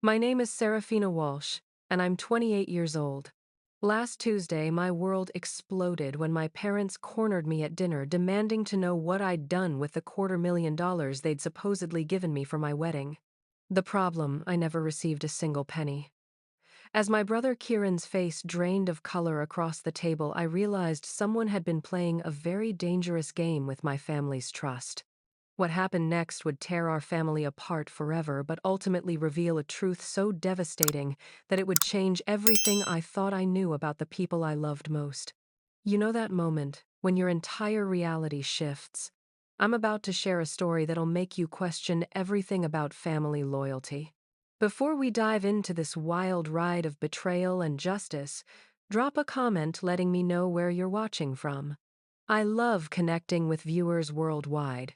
My name is Serafina Walsh, and I'm 28 years old. Last Tuesday, my world exploded when my parents cornered me at dinner demanding to know what I'd done with the $250,000 they'd supposedly given me for my wedding. The problem, I never received a single penny. As my brother Kieran's face drained of color across the table, I realized someone had been playing a very dangerous game with my family's trust. What happened next would tear our family apart forever, but ultimately reveal a truth so devastating that it would change everything I thought I knew about the people I loved most. You know that moment when your entire reality shifts? I'm about to share a story that'll make you question everything about family loyalty. Before we dive into this wild ride of betrayal and justice, drop a comment letting me know where you're watching from. I love connecting with viewers worldwide.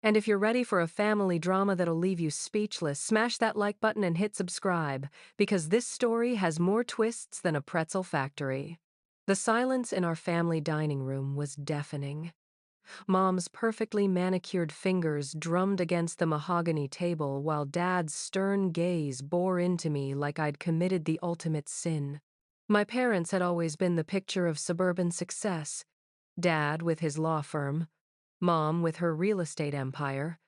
And if you're ready for a family drama that'll leave you speechless, smash that like button and hit subscribe, because this story has more twists than a pretzel factory. The silence in our family dining room was deafening. Mom's perfectly manicured fingers drummed against the mahogany table while Dad's stern gaze bore into me like I'd committed the ultimate sin. My parents had always been the picture of suburban success. Dad with his law firm, Mom with her real estate empire.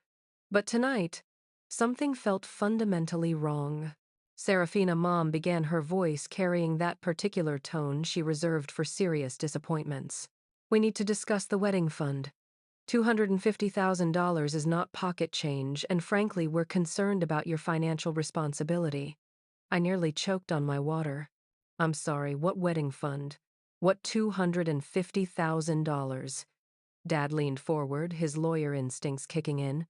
But tonight, something felt fundamentally wrong. Serafina Mom began, her voice carrying that particular tone she reserved for serious disappointments. We need to discuss the wedding fund. $250,000 is not pocket change, and frankly, we're concerned about your financial responsibility. I nearly choked on my water. I'm sorry, what wedding fund? What $250,000? Dad leaned forward, his lawyer instincts kicking in.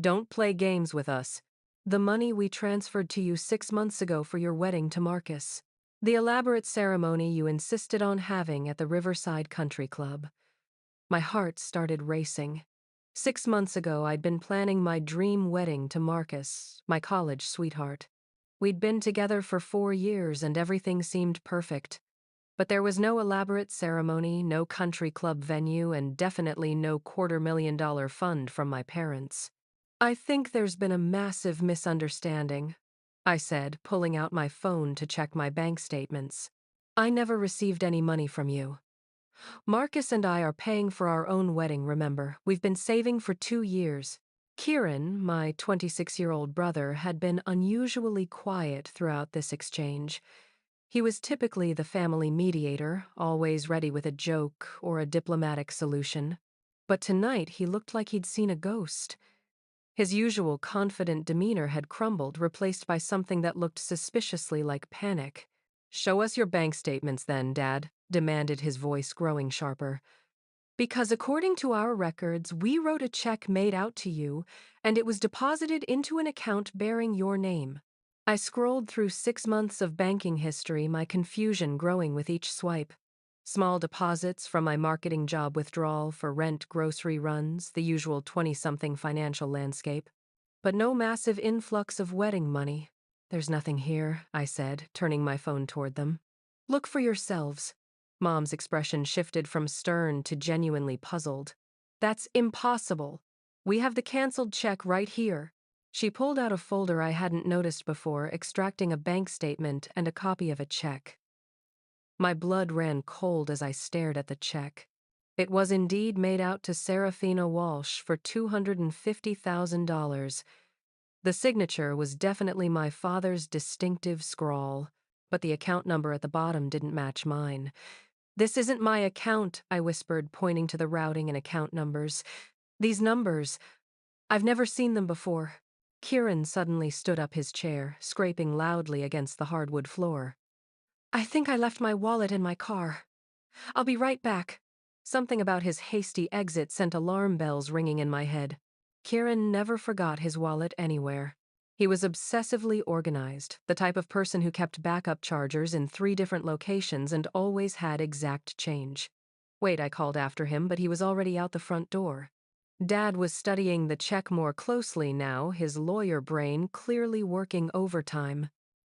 Don't play games with us. The money we transferred to you 6 months ago for your wedding to Marcus. The elaborate ceremony you insisted on having at the Riverside Country Club. My heart started racing. 6 months ago, I'd been planning my dream wedding to Marcus, my college sweetheart. We'd been together for 4 years and everything seemed perfect. But there was no elaborate ceremony, no country club venue, and definitely no $250,000 fund from my parents. I think there's been a massive misunderstanding, I said, pulling out my phone to check my bank statements. I never received any money from you. Marcus and I are paying for our own wedding, remember? We've been saving for 2 years. Kieran, my 26-year-old brother, had been unusually quiet throughout this exchange. He was typically the family mediator, always ready with a joke or a diplomatic solution. But tonight he looked like he'd seen a ghost. His usual confident demeanor had crumbled, replaced by something that looked suspiciously like panic. "Show us your bank statements then, Dad," demanded his voice, growing sharper. "Because according to our records, we wrote a check made out to you, and it was deposited into an account bearing your name." I scrolled through 6 months of banking history, my confusion growing with each swipe. Small deposits from my marketing job withdrawal for rent, grocery runs, the usual 20-something financial landscape. But no massive influx of wedding money. "There's nothing here," I said, turning my phone toward them. "Look for yourselves." Mom's expression shifted from stern to genuinely puzzled. "That's impossible. We have the canceled check right here." She pulled out a folder I hadn't noticed before, extracting a bank statement and a copy of a check. My blood ran cold as I stared at the check. It was indeed made out to Serafina Walsh for $250,000. The signature was definitely my father's distinctive scrawl, but the account number at the bottom didn't match mine. "This isn't my account," I whispered, pointing to the routing and account numbers. "These numbers, I've never seen them before." Kieran suddenly stood up his chair, scraping loudly against the hardwood floor. "I think I left my wallet in my car. I'll be right back." Something about his hasty exit sent alarm bells ringing in my head. Kieran never forgot his wallet anywhere. He was obsessively organized, the type of person who kept backup chargers in 3 different locations and always had exact change. "Wait," I called after him, but he was already out the front door. Dad was studying the check more closely now, his lawyer brain clearly working overtime.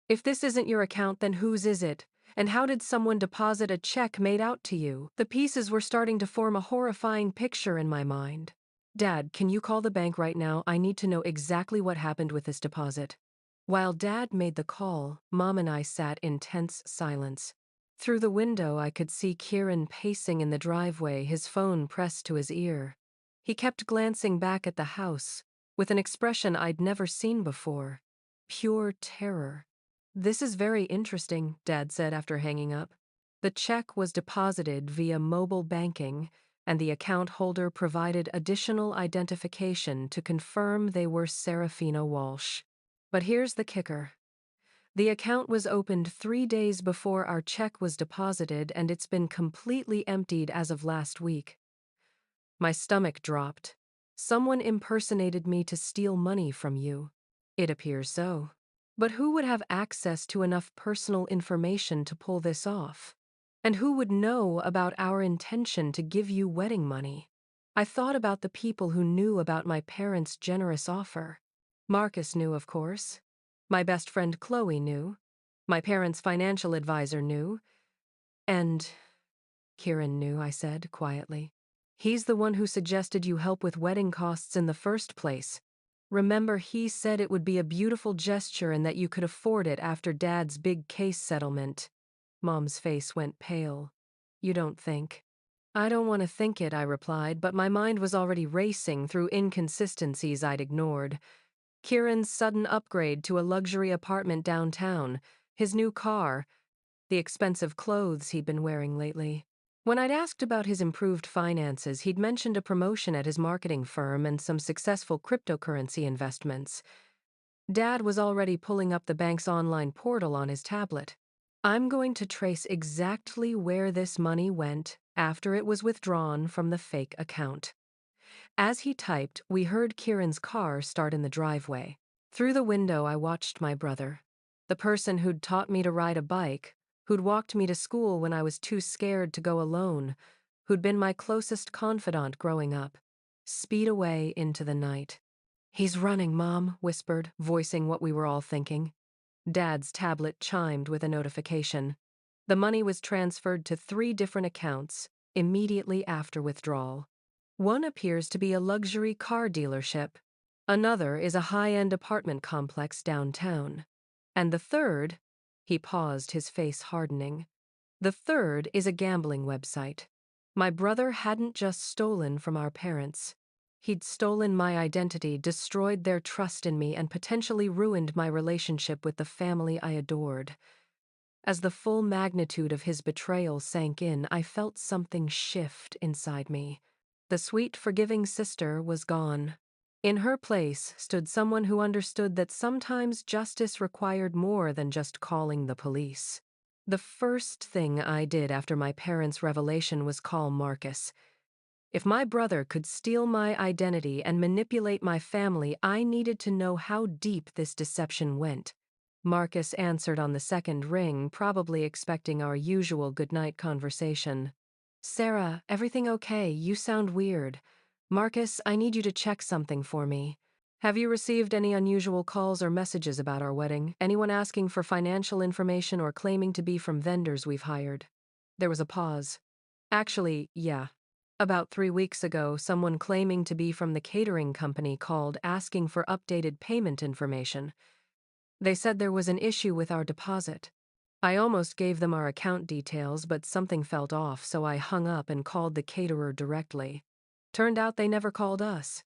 "If this isn't your account, then whose is it? And how did someone deposit a check made out to you?" The pieces were starting to form a horrifying picture in my mind. "Dad, can you call the bank right now? I need to know exactly what happened with this deposit." While Dad made the call, Mom and I sat in tense silence. Through the window, I could see Kieran pacing in the driveway, his phone pressed to his ear. He kept glancing back at the house, with an expression I'd never seen before. Pure terror. "This is very interesting," Dad said after hanging up. The check was deposited via mobile banking, and the account holder provided additional identification to confirm they were Serafina Walsh. But here's the kicker. The account was opened 3 days before our check was deposited, and it's been completely emptied as of last week. My stomach dropped. "Someone impersonated me to steal money from you." "It appears so. But who would have access to enough personal information to pull this off? And who would know about our intention to give you wedding money?" I thought about the people who knew about my parents' generous offer. Marcus knew, of course. My best friend Chloe knew. My parents' financial advisor knew. And Kieran knew, I said quietly. "He's the one who suggested you help with wedding costs in the first place. Remember, he said it would be a beautiful gesture and that you could afford it after Dad's big case settlement." Mom's face went pale. "You don't think?" "I don't want to think it," I replied, but my mind was already racing through inconsistencies I'd ignored. Kieran's sudden upgrade to a luxury apartment downtown, his new car, the expensive clothes he'd been wearing lately. When I'd asked about his improved finances, he'd mentioned a promotion at his marketing firm and some successful cryptocurrency investments. Dad was already pulling up the bank's online portal on his tablet. "I'm going to trace exactly where this money went after it was withdrawn from the fake account." As he typed, we heard Kieran's car start in the driveway. Through the window, I watched my brother, the person who'd taught me to ride a bike, who'd walked me to school when I was too scared to go alone, who'd been my closest confidant growing up, speed away into the night. "He's running," Mom whispered, voicing what we were all thinking. Dad's tablet chimed with a notification. The money was transferred to 3 different accounts immediately after withdrawal. One appears to be a luxury car dealership. Another is a high-end apartment complex downtown. And the third, he paused, his face hardening. The third is a gambling website. My brother hadn't just stolen from our parents. He'd stolen my identity, destroyed their trust in me, and potentially ruined my relationship with the family I adored. As the full magnitude of his betrayal sank in, I felt something shift inside me. The sweet, forgiving sister was gone. In her place stood someone who understood that sometimes justice required more than just calling the police. The first thing I did after my parents' revelation was call Marcus. If my brother could steal my identity and manipulate my family, I needed to know how deep this deception went. Marcus answered on the second ring, probably expecting our usual goodnight conversation. "Sarah, everything okay? You sound weird. Marcus, I need you to check something for me. Have you received any unusual calls or messages about our wedding? Anyone asking for financial information or claiming to be from vendors we've hired?" There was a pause. "Actually, yeah. About 3 weeks ago, someone claiming to be from the catering company called asking for updated payment information. They said there was an issue with our deposit. I almost gave them our account details, but something felt off, so I hung up and called the caterer directly. Turned out they never called us."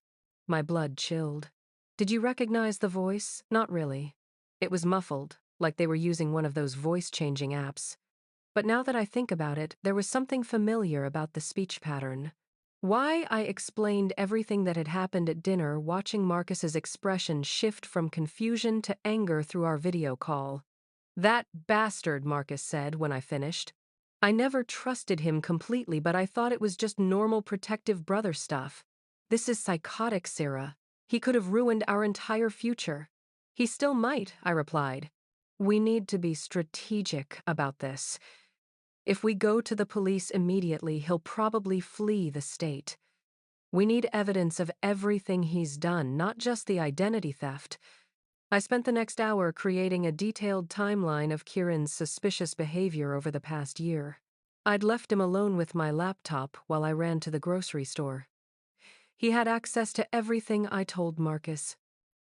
My blood chilled. "Did you recognize the voice?" "Not really. It was muffled, like they were using one of those voice-changing apps. But now that I think about it, there was something familiar about the speech pattern." Why I explained everything that had happened at dinner, watching Marcus's expression shift from confusion to anger through our video call. "That bastard," Marcus said when I finished. I never trusted him completely, but I thought it was just normal protective brother stuff. "This is psychotic, Sarah. He could have ruined our entire future." "He still might," I replied. "We need to be strategic about this. If we go to the police immediately, he'll probably flee the state. We need evidence of everything he's done, not just the identity theft." I spent the next hour creating a detailed timeline of Kieran's suspicious behavior over the past year. I'd left him alone with my laptop while I ran to the grocery store. He had access to everything I told Marcus.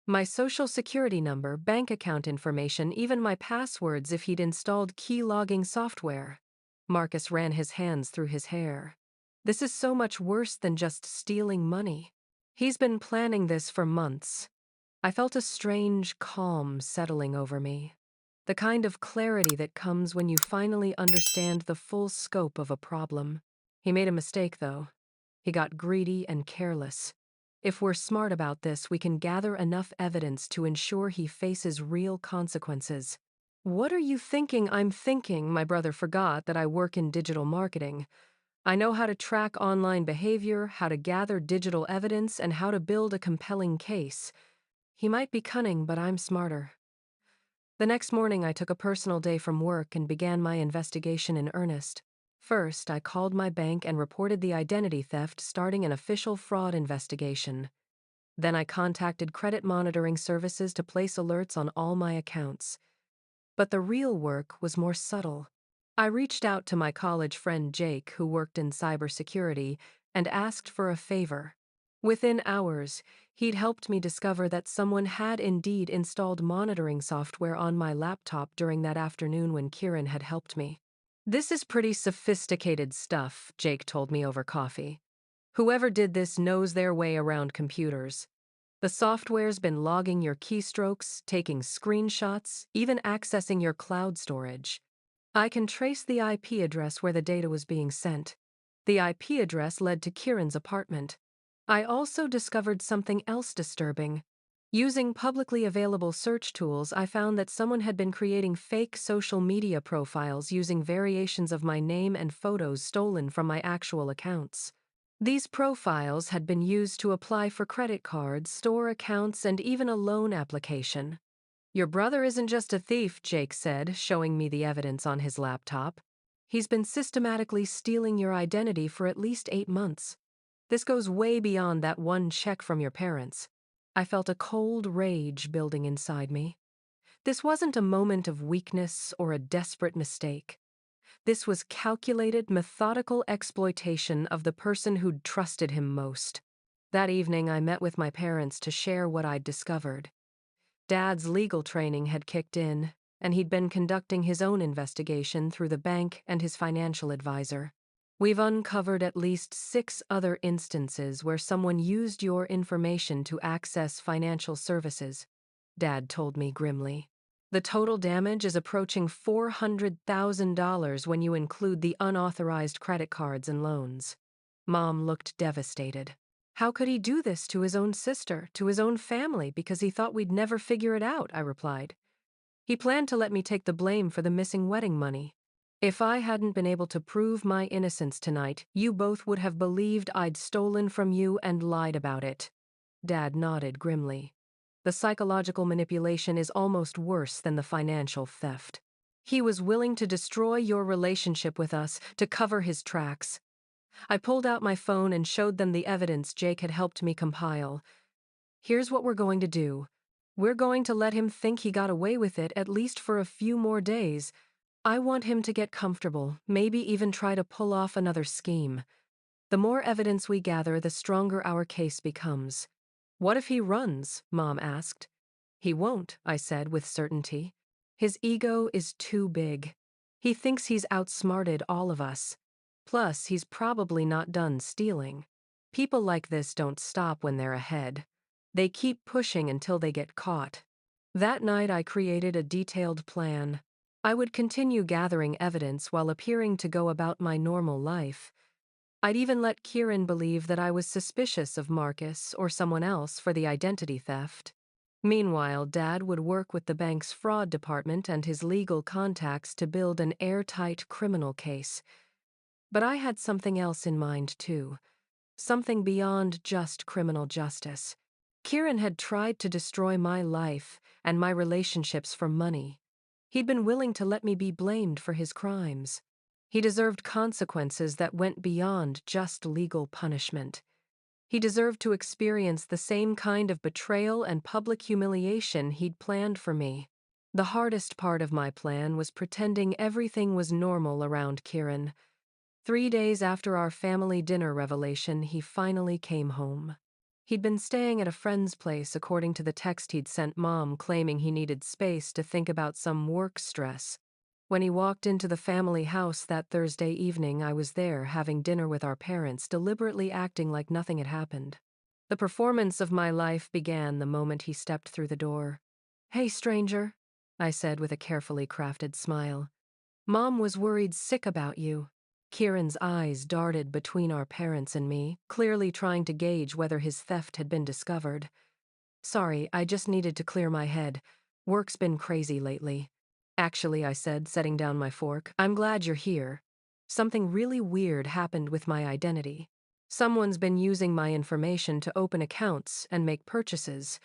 My social security number, bank account information, even my passwords if he'd installed key logging software. Marcus ran his hands through his hair. This is so much worse than just stealing money. He's been planning this for months. I felt a strange calm settling over me. The kind of clarity that comes when you finally understand the full scope of a problem. He made a mistake, though. He got greedy and careless. If we're smart about this, we can gather enough evidence to ensure he faces real consequences. What are you thinking I'm thinking? My brother forgot that I work in digital marketing. I know how to track online behavior, how to gather digital evidence, and how to build a compelling case. He might be cunning, but I'm smarter. The next morning, I took a personal day from work and began my investigation in earnest. First, I called my bank and reported the identity theft, starting an official fraud investigation. Then I contacted credit monitoring services to place alerts on all my accounts. But the real work was more subtle. I reached out to my college friend Jake, who worked in cybersecurity, and asked for a favor. Within hours, he'd helped me discover that someone had indeed installed monitoring software on my laptop during that afternoon when Kieran had helped me. This is pretty sophisticated stuff, Jake told me over coffee. Whoever did this knows their way around computers. The software's been logging your keystrokes, taking screenshots, even accessing your cloud storage. I can trace the IP address where the data was being sent. The IP address led to Kieran's apartment. I also discovered something else disturbing. Using publicly available search tools, I found that someone had been creating fake social media profiles using variations of my name and photos stolen from my actual accounts. These profiles had been used to apply for credit cards, store accounts, and even a loan application. Your brother isn't just a thief, Jake said, showing me the evidence on his laptop. He's been systematically stealing your identity for at least 8 months. This goes way beyond that one check from your parents. I felt a cold rage building inside me. This wasn't a moment of weakness or a desperate mistake. This was calculated, methodical exploitation of the person who'd trusted him most. That evening, I met with my parents to share what I'd discovered. Dad's legal training had kicked in, and he'd been conducting his own investigation through the bank and his financial advisor. We've uncovered at least 6 other instances where someone used your information to access financial services, Dad told me grimly. The total damage is approaching $400,000 when you include the unauthorized credit cards and loans. Mom looked devastated. How could he do this to his own sister, to his own family, because he thought we'd never figure it out, I replied. He planned to let me take the blame for the missing wedding money. If I hadn't been able to prove my innocence tonight, you both would have believed I'd stolen from you and lied about it. Dad nodded grimly. The psychological manipulation is almost worse than the financial theft. He was willing to destroy your relationship with us to cover his tracks. I pulled out my phone and showed them the evidence Jake had helped me compile. Here's what we're going to do. We're going to let him think he got away with it at least for a few more days. I want him to get comfortable, maybe even try to pull off another scheme. The more evidence we gather, the stronger our case becomes. What if he runs? Mom asked. He won't, I said with certainty. His ego is too big. He thinks he's outsmarted all of us. Plus, he's probably not done stealing. People like this don't stop when they're ahead. They keep pushing until they get caught. That night, I created a detailed plan. I would continue gathering evidence while appearing to go about my normal life. I'd even let Kieran believe that I was suspicious of Marcus or someone else for the identity theft. Meanwhile, Dad would work with the bank's fraud department and his legal contacts to build an airtight criminal case. But I had something else in mind, too. Something beyond just criminal justice. Kieran had tried to destroy my life and my relationships for money. He'd been willing to let me be blamed for his crimes. He deserved consequences that went beyond just legal punishment. He deserved to experience the same kind of betrayal and public humiliation he'd planned for me. The hardest part of my plan was pretending everything was normal around Kieran. 3 days after our family dinner revelation, he finally came home. He'd been staying at a friend's place according to the text he'd sent Mom claiming he needed space to think about some work stress. When he walked into the family house that Thursday evening, I was there having dinner with our parents, deliberately acting like nothing had happened. The performance of my life began the moment he stepped through the door. "Hey, stranger," I said with a carefully crafted smile. "Mom was worried sick about you." Kieran's eyes darted between our parents and me, clearly trying to gauge whether his theft had been discovered. "Sorry, I just needed to clear my head. Work's been crazy lately." "Actually," I said, setting down my fork, "I'm glad you're here. Something really weird happened with my identity. Someone's been using my information to open accounts and make purchases.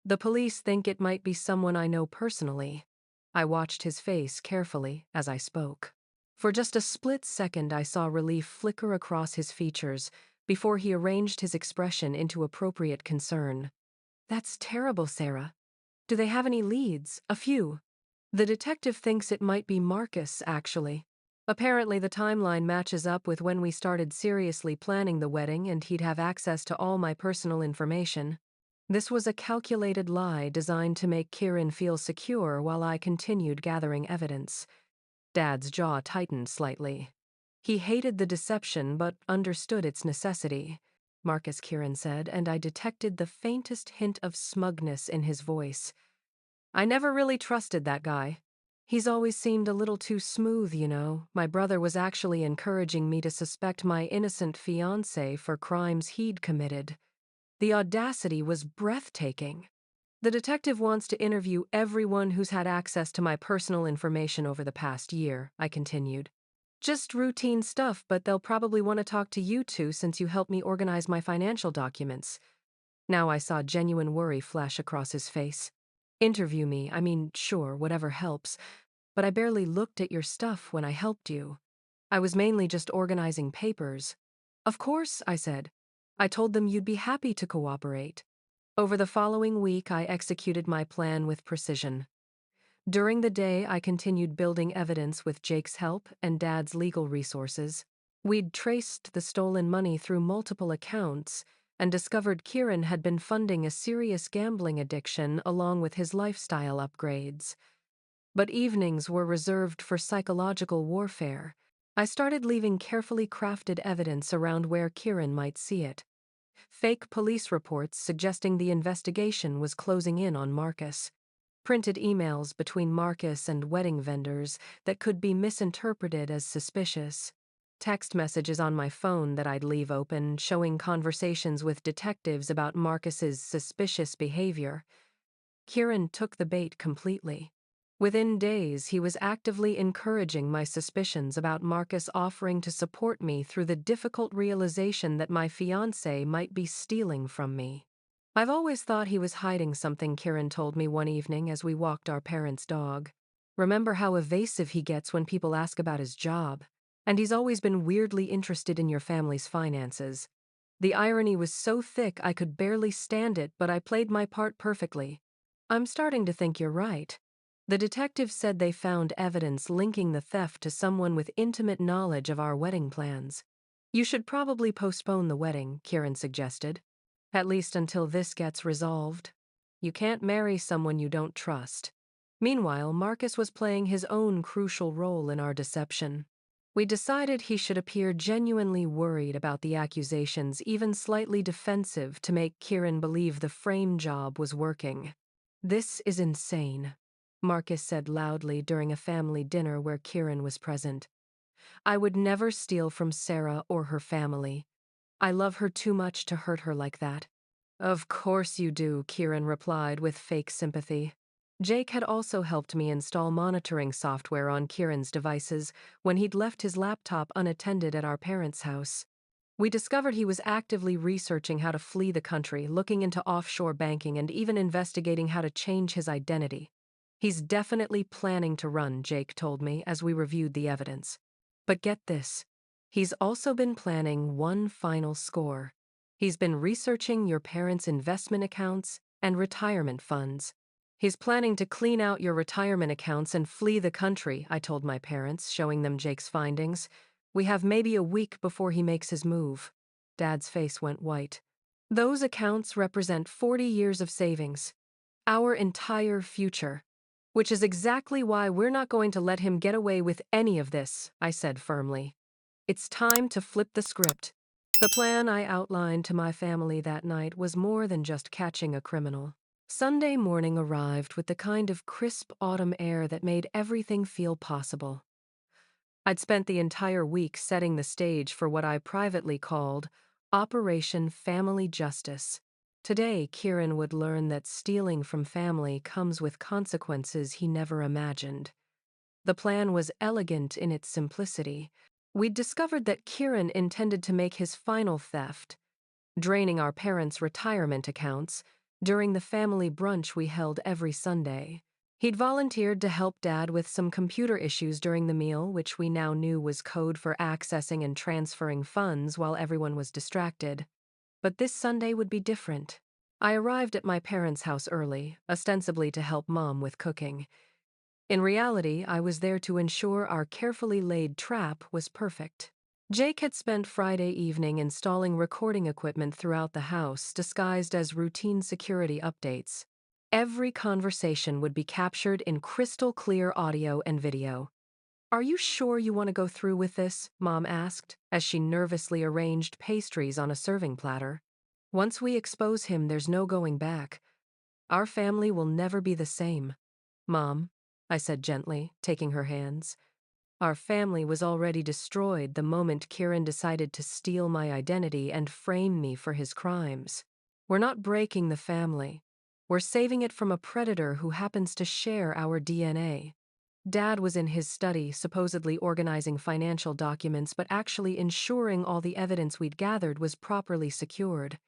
The police think it might be someone I know personally." I watched his face carefully as I spoke. For just a split second, I saw relief flicker across his features before he arranged his expression into appropriate concern. "That's terrible, Sarah. Do they have any leads?" "A few. The detective thinks it might be Marcus, actually. Apparently, the timeline matches up with when we started seriously planning the wedding, and he'd have access to all my personal information." This was a calculated lie designed to make Kieran feel secure while I continued gathering evidence. Dad's jaw tightened slightly. He hated the deception but understood its necessity, Marcus, Kieran said, and I detected the faintest hint of smugness in his voice. "I never really trusted that guy. He's always seemed a little too smooth, you know. My brother was actually encouraging me to suspect my innocent fiancé for crimes he'd committed. The audacity was breathtaking. The detective wants to interview everyone who's had access to my personal information over the past year," I continued. "Just routine stuff, but they'll probably want to talk to you two since you helped me organize my financial documents." Now I saw genuine worry flash across his face. "Interview me, I mean, sure, whatever helps, but I barely looked at your stuff when I helped you. I was mainly just organizing papers." "Of course," I said. "I told them you'd be happy to cooperate." Over the following week, I executed my plan with precision. During the day, I continued building evidence with Jake's help and Dad's legal resources. We'd traced the stolen money through multiple accounts and discovered Kieran had been funding a serious gambling addiction along with his lifestyle upgrades. But evenings were reserved for psychological warfare. I started leaving carefully crafted evidence around where Kieran might see it. Fake police reports suggesting the investigation was closing in on Marcus. Printed emails between Marcus and wedding vendors that could be misinterpreted as suspicious. Text messages on my phone that I'd leave open showing conversations with detectives about Marcus's suspicious behavior. Kieran took the bait completely. Within days, he was actively encouraging my suspicions about Marcus offering to support me through the difficult realization that my fiancé might be stealing from me. "I've always thought he was hiding something," Kieran told me one evening as we walked our parents' dog. "Remember how evasive he gets when people ask about his job? And he's always been weirdly interested in your family's finances." The irony was so thick I could barely stand it, but I played my part perfectly. "I'm starting to think you're right. The detective said they found evidence linking the theft to someone with intimate knowledge of our wedding plans." "You should probably postpone the wedding," Kieran suggested. "At least until this gets resolved. You can't marry someone you don't trust." Meanwhile, Marcus was playing his own crucial role in our deception. We decided he should appear genuinely worried about the accusations, even slightly defensive, to make Kieran believe the frame job was working. "This is insane," Marcus said loudly during a family dinner where Kieran was present. "I would never steal from Sarah or her family. I love her too much to hurt her like that." "Of course you do," Kieran replied with fake sympathy. Jake had also helped me install monitoring software on Kieran's devices when he'd left his laptop unattended at our parents' house. We discovered he was actively researching how to flee the country, looking into offshore banking, and even investigating how to change his identity. "He's definitely planning to run," Jake told me as we reviewed the evidence. "But get this. He's also been planning one final score. He's been researching your parents' investment accounts and retirement funds. He's planning to clean out your retirement accounts and flee the country," I told my parents, showing them Jake's findings. "We have maybe a week before he makes his move." Dad's face went white. Those accounts represent 40 years of savings, our entire future. Which is exactly why we're not going to let him get away with any of this, I said firmly. It's time to flip the script. The plan I outlined to my family that night was more than just catching a criminal. Sunday morning arrived with the kind of crisp autumn air that made everything feel possible. I'd spent the entire week setting the stage for what I privately called Operation Family Justice. Today, Kieran would learn that stealing from family comes with consequences he never imagined. The plan was elegant in its simplicity. We'd discovered that Kieran intended to make his final theft, draining our parents' retirement accounts, during the family brunch we held every Sunday. He'd volunteered to help Dad with some computer issues during the meal, which we now knew was code for accessing and transferring funds while everyone was distracted. But this Sunday would be different. I arrived at my parents' house early, ostensibly to help Mom with cooking. In reality, I was there to ensure our carefully laid trap was perfect. Jake had spent Friday evening installing recording equipment throughout the house, disguised as routine security updates. Every conversation would be captured in crystal clear audio and video. "Are you sure you want to go through with this?" Mom asked, as she nervously arranged pastries on a serving platter. "Once we expose him, there's no going back. Our family will never be the same." "Mom," I said gently, taking her hands. "Our family was already destroyed the moment Kieran decided to steal my identity and frame me for his crimes. We're not breaking the family. We're saving it from a predator who happens to share our DNA." Dad was in his study, supposedly organizing financial documents, but actually ensuring all the evidence we'd gathered was properly secured.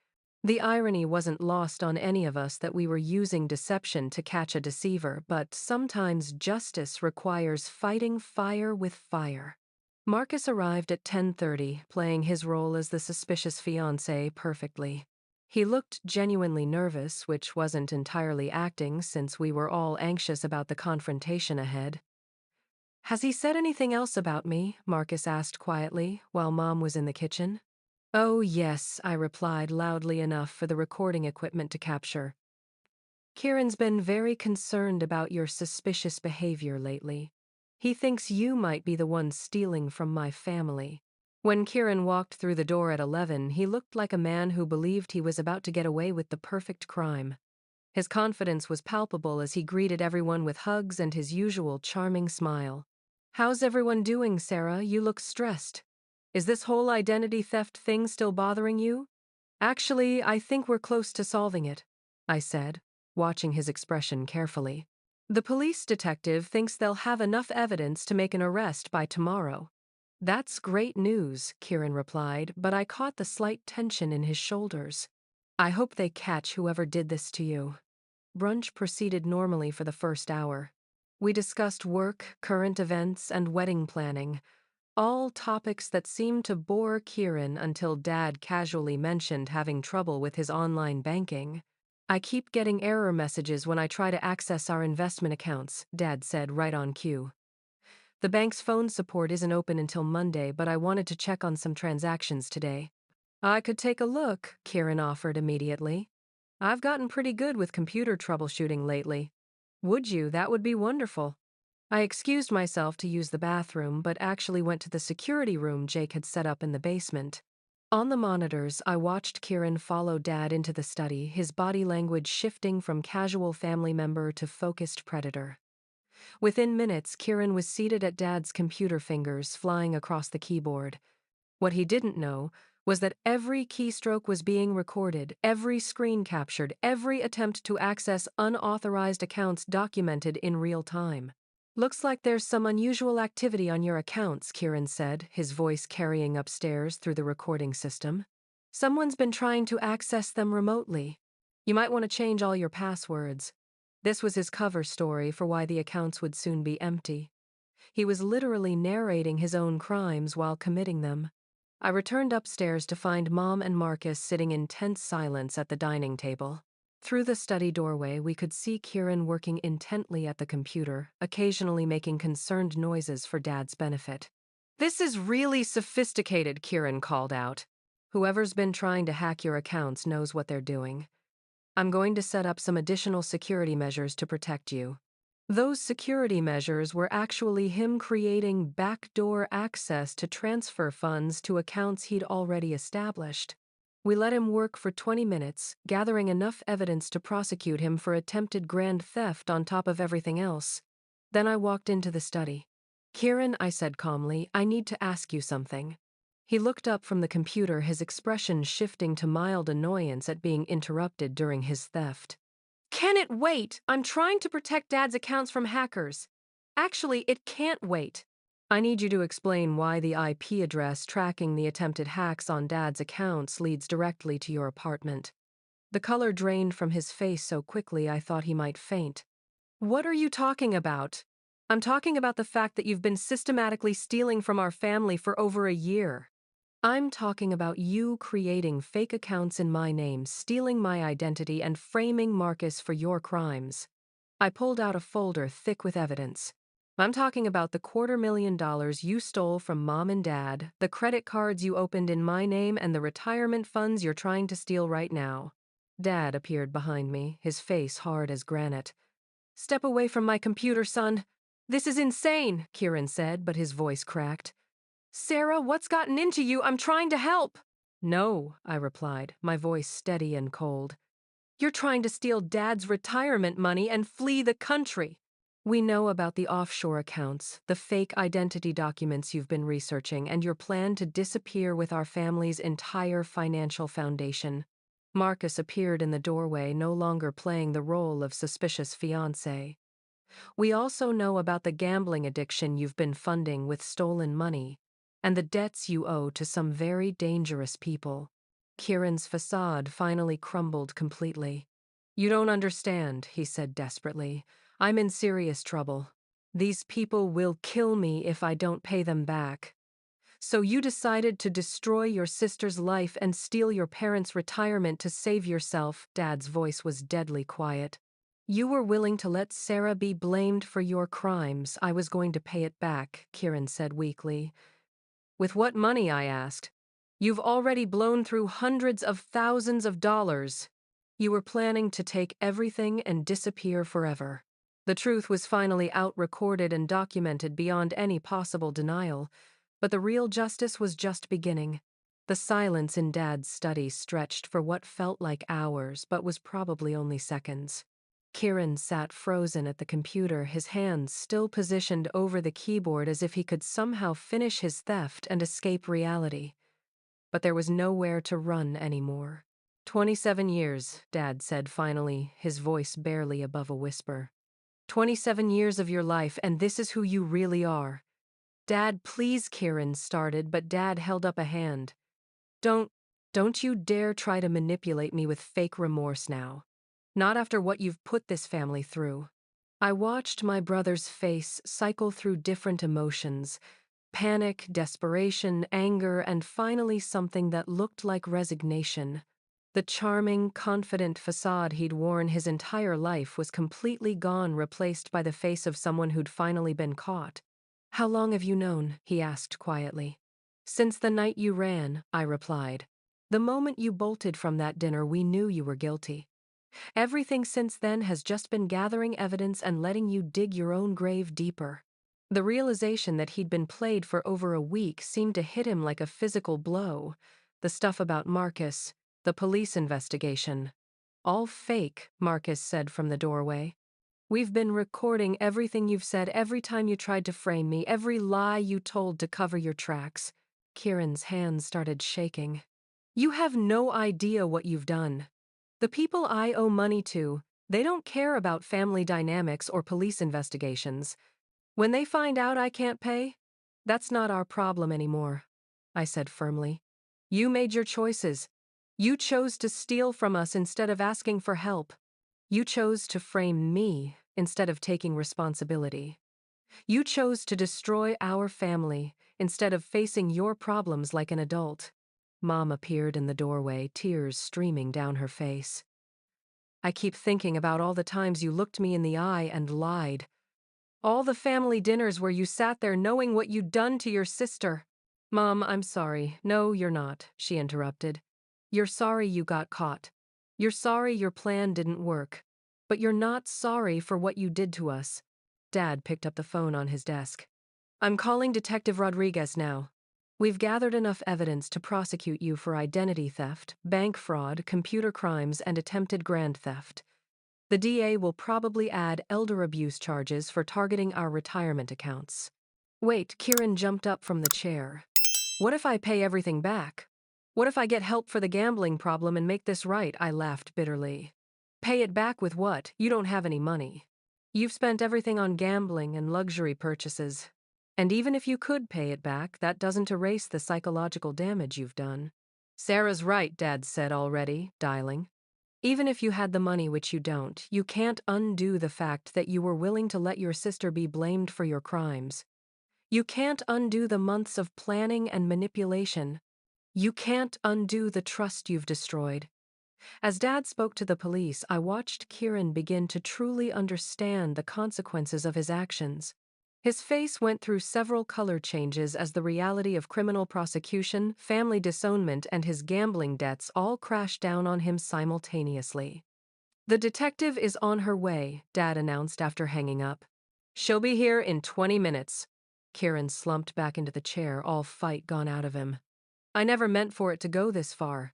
The irony wasn't lost on any of us that we were using deception to catch a deceiver, but sometimes justice requires fighting fire with fire. Marcus arrived at 10:30, playing his role as the suspicious fiancé perfectly. He looked genuinely nervous, which wasn't entirely acting since we were all anxious about the confrontation ahead. "Has he said anything else about me?" Marcus asked quietly, while Mom was in the kitchen. "Oh, yes," I replied loudly enough for the recording equipment to capture. "Kieran's been very concerned about your suspicious behavior lately. He thinks you might be the one stealing from my family." When Kieran walked through the door at 11, he looked like a man who believed he was about to get away with the perfect crime. His confidence was palpable as he greeted everyone with hugs and his usual charming smile. "How's everyone doing, Sarah? You look stressed. Is this whole identity theft thing still bothering you?" "Actually, I think we're close to solving it," I said, watching his expression carefully. "The police detective thinks they'll have enough evidence to make an arrest by tomorrow." "That's great news," Kieran replied, but I caught the slight tension in his shoulders. "I hope they catch whoever did this to you." Brunch proceeded normally for the first hour. We discussed work, current events, and wedding planning, all topics that seemed to bore Kieran until Dad casually mentioned having trouble with his online banking. "I keep getting error messages when I try to access our investment accounts," Dad said right on cue. "The bank's phone support isn't open until Monday, but I wanted to check on some transactions today." "I could take a look," Kieran offered immediately. "I've gotten pretty good with computer troubleshooting lately." "Would you? That would be wonderful." I excused myself to use the bathroom, but actually went to the security room Jake had set up in the basement. On the monitors, I watched Kieran follow Dad into the study, his body language shifting from casual family member to focused predator. Within minutes, Kieran was seated at Dad's computer, fingers flying across the keyboard. What he didn't know was that every keystroke was being recorded, every screen captured, every attempt to access unauthorized accounts documented in real time. "Looks like there's some unusual activity on your accounts," Kieran said, his voice carrying upstairs through the recording system. "Someone's been trying to access them remotely. You might want to change all your passwords." This was his cover story for why the accounts would soon be empty. He was literally narrating his own crimes while committing them. I returned upstairs to find Mom and Marcus sitting in tense silence at the dining table. Through the study doorway, we could see Kieran working intently at the computer, occasionally making concerned noises for Dad's benefit. "This is really sophisticated," Kieran called out. Whoever's been trying to hack your accounts knows what they're doing. I'm going to set up some additional security measures to protect you. Those security measures were actually him creating backdoor access to transfer funds to accounts he'd already established. We let him work for 20 minutes, gathering enough evidence to prosecute him for attempted grand theft on top of everything else. Then I walked into the study. "Kieran," I said calmly, "I need to ask you something." He looked up from the computer, his expression shifting to mild annoyance at being interrupted during his theft. "Can it wait? I'm trying to protect Dad's accounts from hackers. Actually, it can't wait." "I need you to explain why the IP address tracking the attempted hacks on Dad's accounts leads directly to your apartment." The color drained from his face so quickly I thought he might faint. "What are you talking about?" "I'm talking about the fact that you've been systematically stealing from our family for over a year. I'm talking about you creating fake accounts in my name, stealing my identity, and framing Marcus for your crimes." I pulled out a folder thick with evidence. "I'm talking about the $250,000 you stole from Mom and Dad, the credit cards you opened in my name, and the retirement funds you're trying to steal right now." Dad appeared behind me, his face hard as granite. "Step away from my computer, son." "This is insane," Kieran said, but his voice cracked. "Sarah, what's gotten into you? I'm trying to help." "No," I replied, my voice steady and cold. "You're trying to steal Dad's retirement money and flee the country. We know about the offshore accounts, the fake identity documents you've been researching, and your plan to disappear with our family's entire financial foundation." Marcus appeared in the doorway, no longer playing the role of suspicious fiancé. "We also know about the gambling addiction you've been funding with stolen money, and the debts you owe to some very dangerous people." Kieran's facade finally crumbled completely. "You don't understand," he said desperately. "I'm in serious trouble. These people will kill me if I don't pay them back." "So you decided to destroy your sister's life and steal your parents' retirement to save yourself?" Dad's voice was deadly quiet. "You were willing to let Sarah be blamed for your crimes. I was going to pay it back," Kieran said weakly. "With what money?" I asked. "You've already blown through hundreds of thousands of dollars. You were planning to take everything and disappear forever." The truth was finally out, recorded and documented beyond any possible denial, but the real justice was just beginning. The silence in Dad's study stretched for what felt like hours, but was probably only seconds. Kieran sat frozen at the computer, his hands still positioned over the keyboard as if he could somehow finish his theft and escape reality. But there was nowhere to run anymore. 27 years, Dad said finally, his voice barely above a whisper. 27 years of your life, and this is who you really are. "Dad, please," Kieran started, but Dad held up a hand. Don't, don't you dare try to manipulate me with fake remorse now. Not after what you've put this family through." I watched my brother's face cycle through different emotions: panic, desperation, anger, and finally something that looked like resignation. The charming, confident facade he'd worn his entire life was completely gone, replaced by the face of someone who'd finally been caught. "How long have you known?" he asked quietly. "Since the night you ran," I replied. "The moment you bolted from that dinner, we knew you were guilty. Everything since then has just been gathering evidence and letting you dig your own grave deeper." The realization that he'd been played for over a week seemed to hit him like a physical blow. The stuff about Marcus, the police investigation. "All fake," Marcus said from the doorway. "We've been recording everything you've said, every time you tried to frame me, every lie you told to cover your tracks." Kieran's hands started shaking. "You have no idea what you've done. The people I owe money to, they don't care about family dynamics or police investigations. When they find out I can't pay, that's not our problem anymore," I said firmly. "You made your choices. You chose to steal from us instead of asking for help. You chose to frame me instead of taking responsibility. You chose to destroy our family instead of facing your problems like an adult." Mom appeared in the doorway, tears streaming down her face. "I keep thinking about all the times you looked me in the eye and lied. All the family dinners where you sat there knowing what you'd done to your sister. Mom, I'm sorry. No, you're not, she interrupted. You're sorry you got caught. You're sorry your plan didn't work. But you're not sorry for what you did to us. Dad picked up the phone on his desk. I'm calling Detective Rodriguez now. We've gathered enough evidence to prosecute you for identity theft, bank fraud, computer crimes, and attempted grand theft. The DA will probably add elder abuse charges for targeting our retirement accounts. Wait, Kieran jumped up from the chair. What if I pay everything back? What if I get help for the gambling problem and make this right? I laughed bitterly. Pay it back with what? You don't have any money. You've spent everything on gambling and luxury purchases. And even if you could pay it back, that doesn't erase the psychological damage you've done. Sarah's right, Dad said already, dialing. Even if you had the money, which you don't, you can't undo the fact that you were willing to let your sister be blamed for your crimes. You can't undo the months of planning and manipulation. You can't undo the trust you've destroyed. As Dad spoke to the police, I watched Kieran begin to truly understand the consequences of his actions. His face went through several color changes as the reality of criminal prosecution, family disownment, and his gambling debts all crashed down on him simultaneously. The detective is on her way, Dad announced after hanging up. She'll be here in 20 minutes. Kieran slumped back into the chair, all fight gone out of him. I never meant for it to go this far.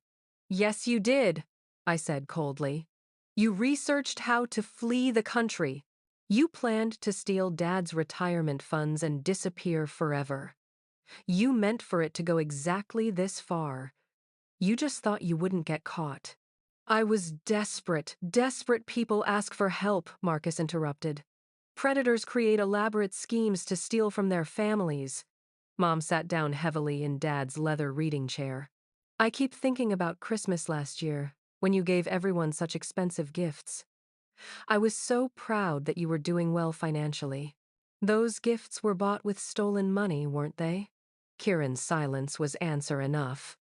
Yes, you did, I said coldly. You researched how to flee the country. You planned to steal Dad's retirement funds and disappear forever. You meant for it to go exactly this far. You just thought you wouldn't get caught. I was desperate. Desperate people ask for help, Marcus interrupted. Predators create elaborate schemes to steal from their families. Mom sat down heavily in Dad's leather reading chair. I keep thinking about Christmas last year, when you gave everyone such expensive gifts. I was so proud that you were doing well financially. Those gifts were bought with stolen money, weren't they? Kieran's silence was answer enough.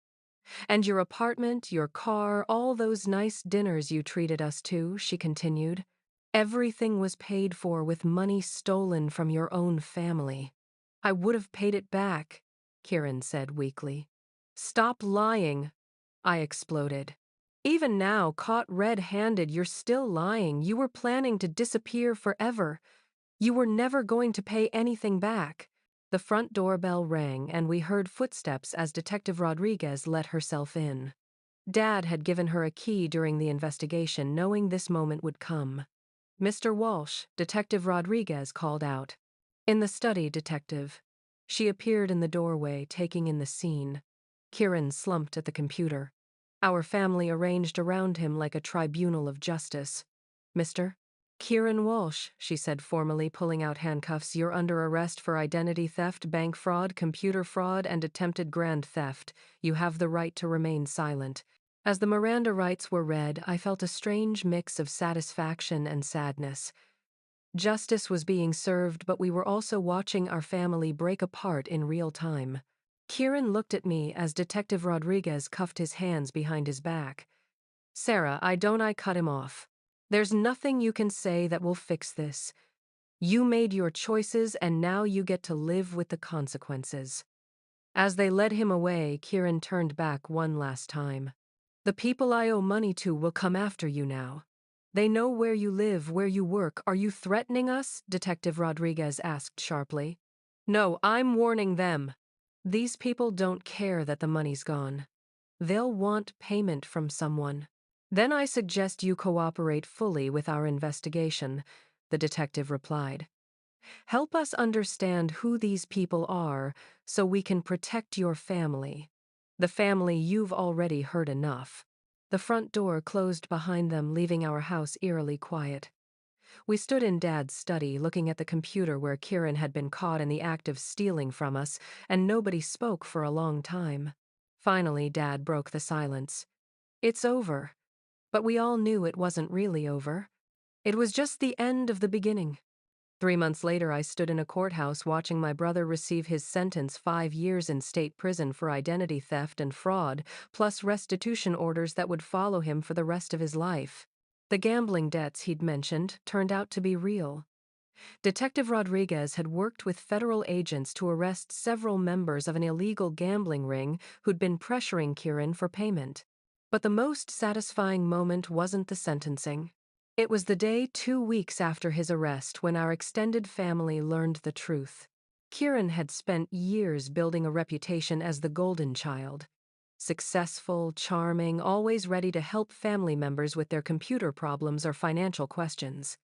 And your apartment, your car, all those nice dinners you treated us to, she continued. Everything was paid for with money stolen from your own family. I would have paid it back, Kieran said weakly. Stop lying, I exploded. Even now, caught red-handed, you're still lying. You were planning to disappear forever. You were never going to pay anything back. The front doorbell rang, and we heard footsteps as Detective Rodriguez let herself in. Dad had given her a key during the investigation, knowing this moment would come. Mr. Walsh, Detective Rodriguez called out. In the study, Detective. She appeared in the doorway, taking in the scene. Kieran slumped at the computer. Our family arranged around him like a tribunal of justice. Mr. Kieran Walsh, she said formally, pulling out handcuffs. You're under arrest for identity theft, bank fraud, computer fraud, and attempted grand theft. You have the right to remain silent. As the Miranda rights were read, I felt a strange mix of satisfaction and sadness. Justice was being served, but we were also watching our family break apart in real time. Kieran looked at me as Detective Rodriguez cuffed his hands behind his back. Sarah, I cut him off. There's nothing you can say that will fix this. You made your choices, and now you get to live with the consequences. As they led him away, Kieran turned back one last time. The people I owe money to will come after you now. They know where you live, where you work. Are you threatening us? Detective Rodriguez asked sharply. No, I'm warning them. These people don't care that the money's gone. They'll want payment from someone. Then I suggest you cooperate fully with our investigation, the detective replied. Help us understand who these people are so we can protect your family. The family you've already hurt enough. The front door closed behind them, leaving our house eerily quiet. We stood in Dad's study, looking at the computer where Kieran had been caught in the act of stealing from us, and nobody spoke for a long time. Finally, Dad broke the silence. It's over. But we all knew it wasn't really over. It was just the end of the beginning. 3 months later, I stood in a courthouse watching my brother receive his sentence, 5 years in state prison for identity theft and fraud, plus restitution orders that would follow him for the rest of his life. The gambling debts he'd mentioned turned out to be real. Detective Rodriguez had worked with federal agents to arrest several members of an illegal gambling ring who'd been pressuring Kieran for payment. But the most satisfying moment wasn't the sentencing. It was the day 2 weeks after his arrest when our extended family learned the truth. Kieran had spent years building a reputation as the golden child. Successful, charming, always ready to help family members with their computer problems or financial questions.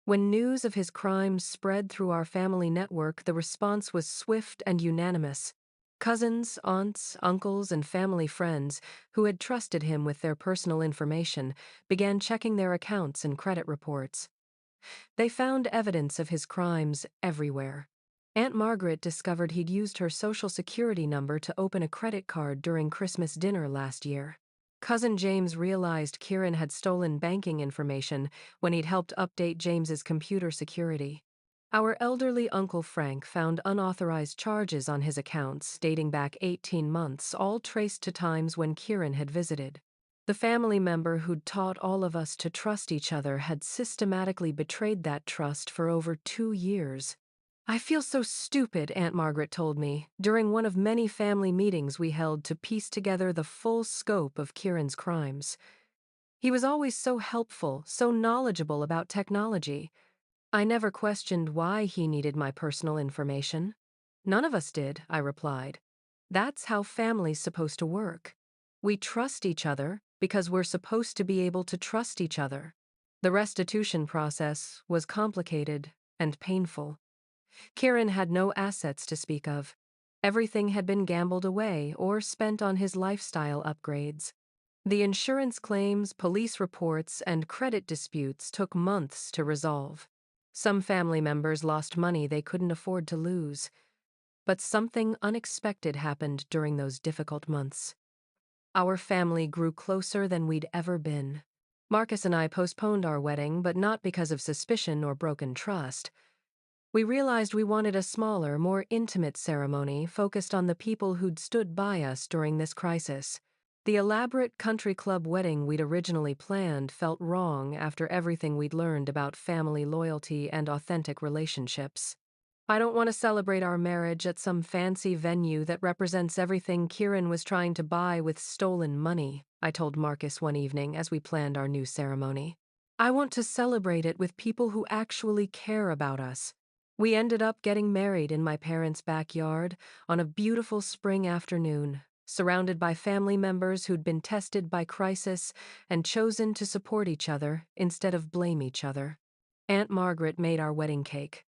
When news of his crimes spread through our family network, the response was swift and unanimous. Cousins, aunts, uncles, and family friends who had trusted him with their personal information began checking their accounts and credit reports. They found evidence of his crimes everywhere. Aunt Margaret discovered he'd used her social security number to open a credit card during Christmas dinner last year. Cousin James realized Kieran had stolen banking information when he'd helped update James's computer security. Our elderly Uncle Frank found unauthorized charges on his accounts dating back 18 months, all traced to times when Kieran had visited. The family member who'd taught all of us to trust each other had systematically betrayed that trust for over 2 years. I feel so stupid, Aunt Margaret told me, during one of many family meetings we held to piece together the full scope of Kieran's crimes. He was always so helpful, so knowledgeable about technology. I never questioned why he needed my personal information. None of us did, I replied. That's how family's supposed to work. We trust each other because we're supposed to be able to trust each other. The restitution process was complicated and painful. Kieran had no assets to speak of. Everything had been gambled away or spent on his lifestyle upgrades. The insurance claims, police reports, and credit disputes took months to resolve. Some family members lost money they couldn't afford to lose. But something unexpected happened during those difficult months. Our family grew closer than we'd ever been. Marcus and I postponed our wedding, but not because of suspicion or broken trust. We realized we wanted a smaller, more intimate ceremony focused on the people who'd stood by us during this crisis. The elaborate country club wedding we'd originally planned felt wrong after everything we'd learned about family loyalty and authentic relationships. I don't want to celebrate our marriage at some fancy venue that represents everything Kieran was trying to buy with stolen money, I told Marcus one evening as we planned our new ceremony. I want to celebrate it with people who actually care about us. We ended up getting married in my parents' backyard on a beautiful spring afternoon, surrounded by family members who'd been tested by crisis and chosen to support each other instead of blame each other. Aunt Margaret made our wedding cake.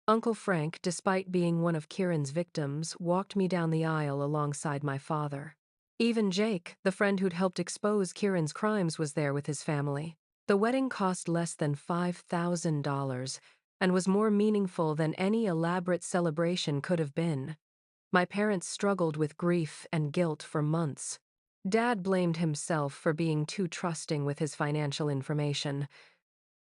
Uncle Frank, despite being one of Kieran's victims, walked me down the aisle alongside my father. Even Jake, the friend who'd helped expose Kieran's crimes, was there with his family. The wedding cost less than $5,000 and was more meaningful than any elaborate celebration could have been. My parents struggled with grief and guilt for months. Dad blamed himself for being too trusting with his financial information.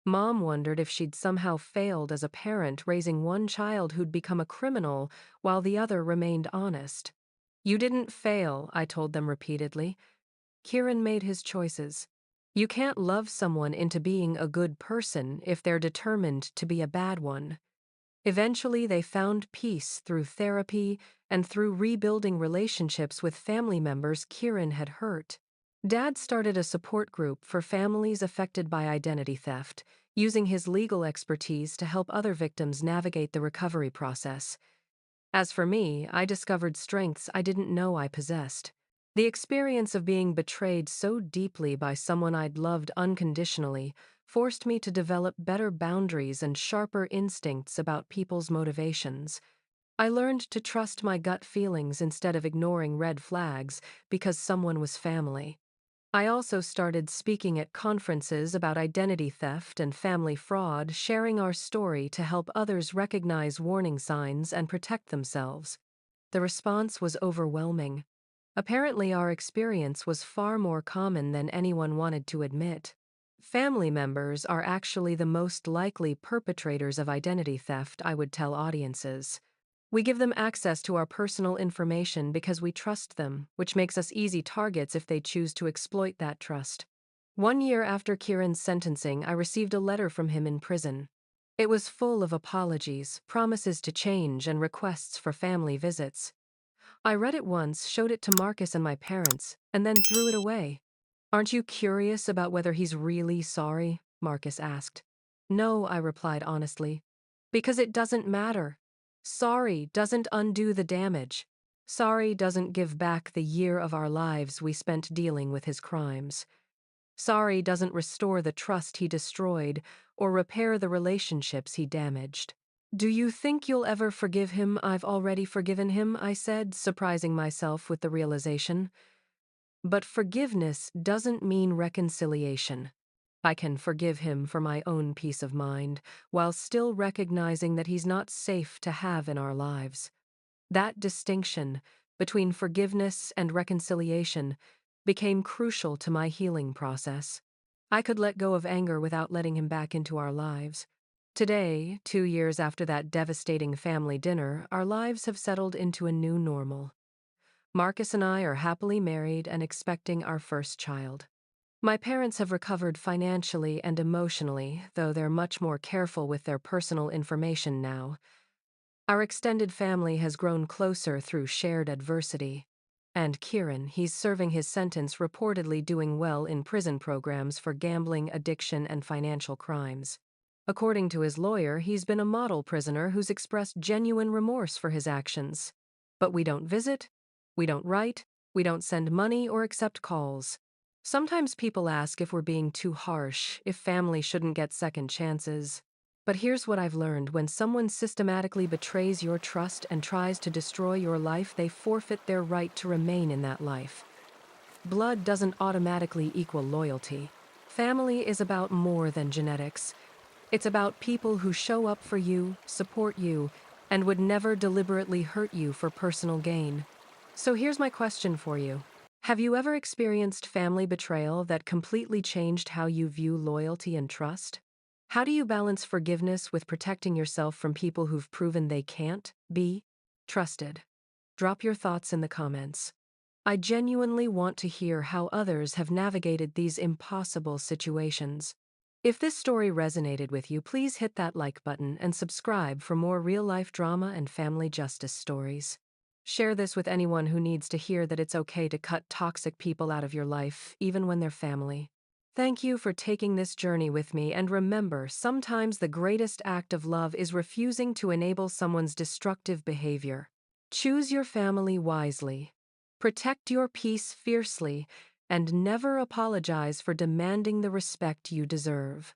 Mom wondered if she'd somehow failed as a parent, raising one child who'd become a criminal while the other remained honest. You didn't fail, I told them repeatedly. Kieran made his choices. You can't love someone into being a good person if they're determined to be a bad one. Eventually, they found peace through therapy and through rebuilding relationships with family members Kieran had hurt. Dad started a support group for families affected by identity theft, using his legal expertise to help other victims navigate the recovery process. As for me, I discovered strengths I didn't know I possessed. The experience of being betrayed so deeply by someone I'd loved unconditionally forced me to develop better boundaries and sharper instincts about people's motivations. I learned to trust my gut feelings instead of ignoring red flags because someone was family. I also started speaking at conferences about identity theft and family fraud, sharing our story to help others recognize warning signs and protect themselves. The response was overwhelming. Apparently, our experience was far more common than anyone wanted to admit. Family members are actually the most likely perpetrators of identity theft, I would tell audiences. We give them access to our personal information because we trust them, which makes us easy targets if they choose to exploit that trust. 1 year after Kieran's sentencing, I received a letter from him in prison. It was full of apologies, promises to change, and requests for family visits. I read it once, showed it to Marcus and my parents, and then threw it away. "Aren't you curious about whether he's really sorry?" Marcus asked. "No," I replied honestly. "Because it doesn't matter. Sorry doesn't undo the damage. Sorry doesn't give back the year of our lives we spent dealing with his crimes. Sorry doesn't restore the trust he destroyed or repair the relationships he damaged." "Do you think you'll ever forgive him?" "I've already forgiven him," I said, surprising myself with the realization. But forgiveness doesn't mean reconciliation. I can forgive him for my own peace of mind, while still recognizing that he's not safe to have in our lives. That distinction between forgiveness and reconciliation became crucial to my healing process. I could let go of anger without letting him back into our lives. Today, 2 years after that devastating family dinner, our lives have settled into a new normal. Marcus and I are happily married and expecting our first child. My parents have recovered financially and emotionally, though they're much more careful with their personal information now. Our extended family has grown closer through shared adversity. And Kieran, he's serving his sentence, reportedly doing well in prison programs for gambling, addiction, and financial crimes. According to his lawyer, he's been a model prisoner who's expressed genuine remorse for his actions. But we don't visit, we don't write, we don't send money or accept calls. Sometimes people ask if we're being too harsh, if family shouldn't get second chances. But here's what I've learned: when someone systematically betrays your trust and tries to destroy your life, they forfeit their right to remain in that life. Blood doesn't automatically equal loyalty. Family is about more than genetics. It's about people who show up for you, support you, and would never deliberately hurt you for personal gain. So here's my question for you. Have you ever experienced family betrayal that completely changed how you view loyalty and trust? How do you balance forgiveness with protecting yourself from people who've proven they can't be trusted? Drop your thoughts in the comments. I genuinely want to hear how others have navigated these impossible situations. If this story resonated with you, please hit that like button and subscribe for more real-life drama and family justice stories. Share this with anyone who needs to hear that it's okay to cut toxic people out of your life, even when they're family. Thank you for taking this journey with me, and remember, sometimes the greatest act of love is refusing to enable someone's destructive behavior. Choose your family wisely. Protect your peace fiercely, and never apologize for demanding the respect you deserve.